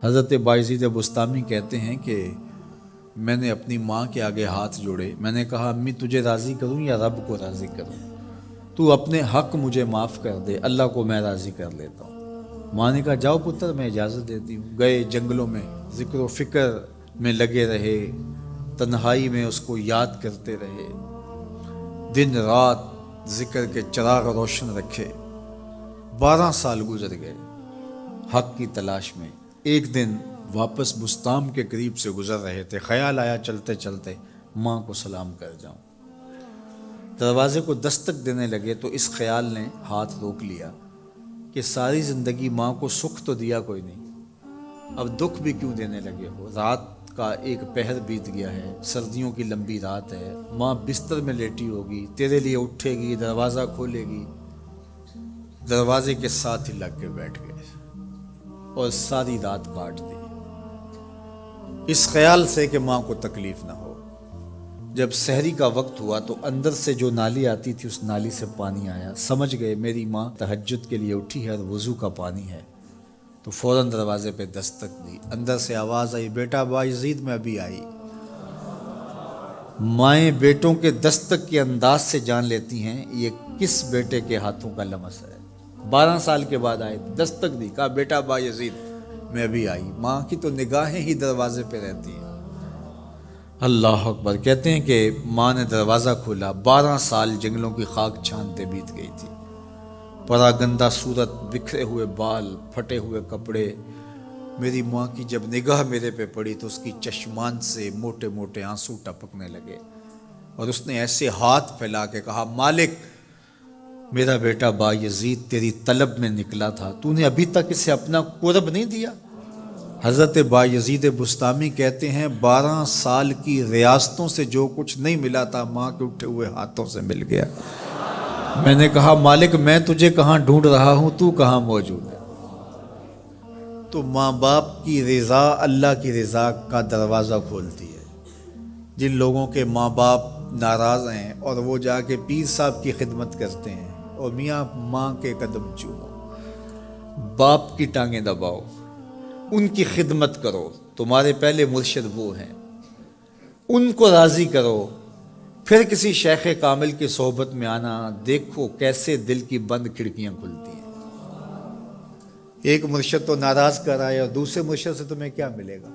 حضرت بایزید بستامی کہتے ہیں کہ میں نے اپنی ماں کے آگے ہاتھ جوڑے، میں نے کہا امی تجھے راضی کروں یا رب کو راضی کروں؟ تو اپنے حق مجھے معاف کر دے، اللہ کو میں راضی کر لیتا ہوں۔ ماں نے کہا جاؤ پتر میں اجازت دیتی ہوں۔ گئے جنگلوں میں ذکر و فکر میں لگے رہے، تنہائی میں اس کو یاد کرتے رہے، دن رات ذکر کے چراغ روشن رکھے۔ 12 سال گزر گئے حق کی تلاش میں۔ ایک دن واپس بستام کے قریب سے گزر رہے تھے، خیال آیا چلتے چلتے ماں کو سلام کر جاؤں۔ دروازے کو دستک دینے لگے تو اس خیال نے ہاتھ روک لیا کہ ساری زندگی ماں کو سکھ تو دیا کوئی نہیں، اب دکھ بھی کیوں دینے لگے ہو؟ رات کا ایک پہر بیت گیا ہے، سردیوں کی لمبی رات ہے، ماں بستر میں لیٹی ہوگی، تیرے لیے اٹھے گی، دروازہ کھولے گی۔ دروازے کے ساتھ ہی لگ کے بیٹھ گئے اور ساری رات کاٹ دی، اس خیال سے کہ ماں کو تکلیف نہ ہو۔ جب سحری کا وقت ہوا تو اندر سے جو نالی آتی تھی اس نالی سے پانی آیا، سمجھ گئے میری ماں تہجد کے لیے اٹھی ہے اور وضو کا پانی ہے، تو فوراً دروازے پہ دستک دی۔ اندر سے آواز آئی بیٹا بایزید میں ابھی آئی۔ مائیں بیٹوں کے دستک کے انداز سے جان لیتی ہیں یہ کس بیٹے کے ہاتھوں کا لمس ہے۔ 12 سال کے بعد آئے، دستک دی، کہا بیٹا بایزید میں ابھی آئی۔ ماں کی تو نگاہیں ہی دروازے پہ رہتی ہیں۔ اللہ اکبر۔ کہتے ہیں کہ ماں نے دروازہ کھولا، 12 سال جنگلوں کی خاک چھانتے بیت گئی تھی، پراگندہ صورت، بکھرے ہوئے بال، پھٹے ہوئے کپڑے۔ میری ماں کی جب نگاہ میرے پہ پڑی تو اس کی چشمان سے موٹے موٹے آنسو ٹپکنے لگے، اور اس نے ایسے ہاتھ پھیلا کے کہا مالک میرا بیٹا بایزید تیری طلب میں نکلا تھا، تو نے ابھی تک اسے اپنا قرب نہیں دیا۔ حضرت بایزید بستامی کہتے ہیں 12 سال کی ریاستوں سے جو کچھ نہیں ملا تھا ماں کے اٹھے ہوئے ہاتھوں سے مل گیا۔ میں نے کہا مالک میں تجھے کہاں ڈھونڈ رہا ہوں، تو کہاں موجود ہے؟ تو ماں باپ کی رضا اللہ کی رضا کا دروازہ کھولتی ہے۔ جن لوگوں کے ماں باپ ناراض ہیں اور وہ جا کے پیر صاحب کی خدمت کرتے ہیں اور میاں ماں کے قدم چومو، باپ کی ٹانگیں دباؤ، ان کی خدمت کرو، تمہارے پہلے مرشد وہ ہیں، ان کو راضی کرو، پھر کسی شیخ کامل کی صحبت میں آنا، دیکھو کیسے دل کی بند کھڑکیاں کھلتی ہیں۔ ایک مرشد تو ناراض کر رہا ہے اور دوسرے مرشد سے تمہیں کیا ملے گا؟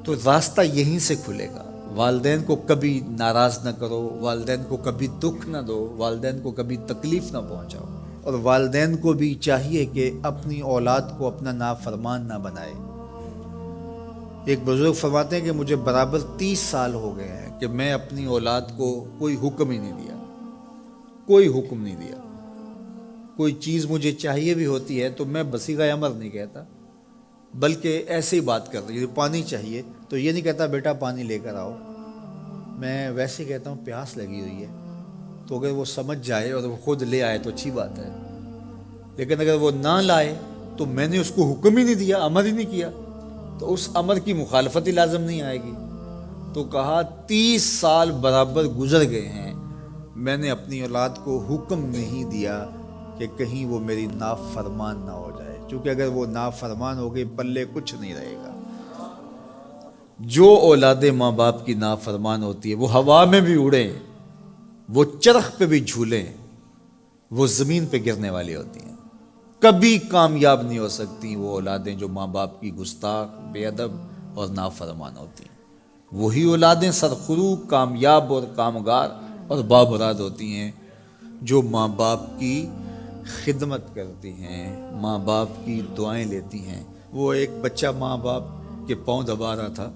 تو راستہ یہیں سے کھلے گا۔ والدین کو کبھی ناراض نہ کرو، والدین کو کبھی دکھ نہ دو، والدین کو کبھی تکلیف نہ پہنچاؤ، اور والدین کو بھی چاہیے کہ اپنی اولاد کو اپنا نافرمان نہ بنائے۔ ایک بزرگ فرماتے ہیں کہ مجھے برابر 30 سال ہو گئے ہیں کہ میں اپنی اولاد کو کوئی حکم ہی نہیں دیا، کوئی حکم نہیں دیا۔ کوئی چیز مجھے چاہیے بھی ہوتی ہے تو میں بصیغہ امر نہیں کہتا، بلکہ ایسے ہی بات کر رہی ہے، پانی چاہیے تو یہ نہیں کہتا بیٹا پانی لے کر آؤ، میں ویسے کہتا ہوں پیاس لگی ہوئی ہے، تو اگر وہ سمجھ جائے اور وہ خود لے آئے تو اچھی بات ہے، لیکن اگر وہ نہ لائے تو میں نے اس کو حکم ہی نہیں دیا، امر ہی نہیں کیا، تو اس امر کی مخالفت ہی لازم نہیں آئے گی۔ تو کہا 30 سال برابر گزر گئے ہیں، میں نے اپنی اولاد کو حکم نہیں دیا کہ کہیں وہ میری نافرمان نہ ہو جائے، چونکہ اگر وہ نافرمان ہو گئی پلے کچھ نہیں رہے گا۔ جو اولاد ماں باپ کی نافرمان ہوتی ہے وہ ہوا میں بھی اڑیں، وہ چرخ پہ بھی جھولیں، وہ زمین پہ گرنے والی ہوتی ہیں، کبھی کامیاب نہیں ہو سکتی وہ اولادیں جو ماں باپ کی گستاخ، بے ادب اور نافرمان ہوتی ہیں۔ وہی اولادیں سرخرو، کامیاب اور کامگار اور بامراد ہوتی ہیں جو ماں باپ کی خدمت کرتی ہیں، ماں باپ کی دعائیں لیتی ہیں۔ وہ ایک بچہ ماں باپ کے پاؤں دبا رہا تھا،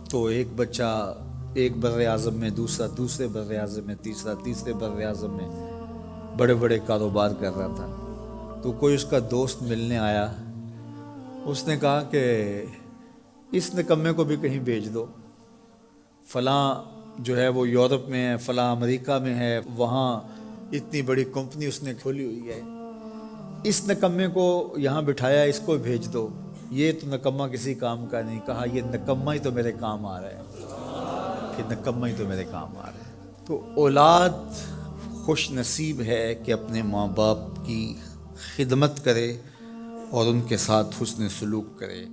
تو ایک بچہ ایک بر اعظم میں، دوسرا دوسرے بر اعظم میں، تیسرا تیسرے بر اعظم میں بڑے بڑے کاروبار کر رہا تھا۔ تو کوئی اس کا دوست ملنے آیا، اس نے کہا کہ اس نکمے کو بھی کہیں بھیج دو، فلاں جو ہے وہ یورپ میں ہے، فلاں امریکہ میں ہے، وہاں اتنی بڑی کمپنی اس نے کھولی ہوئی ہے، اس نکمے کو یہاں بٹھایا، اس کو بھیج دو، یہ تو نکمہ کسی کام کا نہیں۔ کہا یہ نکمہ ہی تو میرے کام آ رہا ہے، کہ نکمہ ہی تو میرے کام آ رہا ہے۔ تو اولاد خوش نصیب ہے کہ اپنے ماں باپ کی خدمت کرے اور ان کے ساتھ حسن سلوک کرے.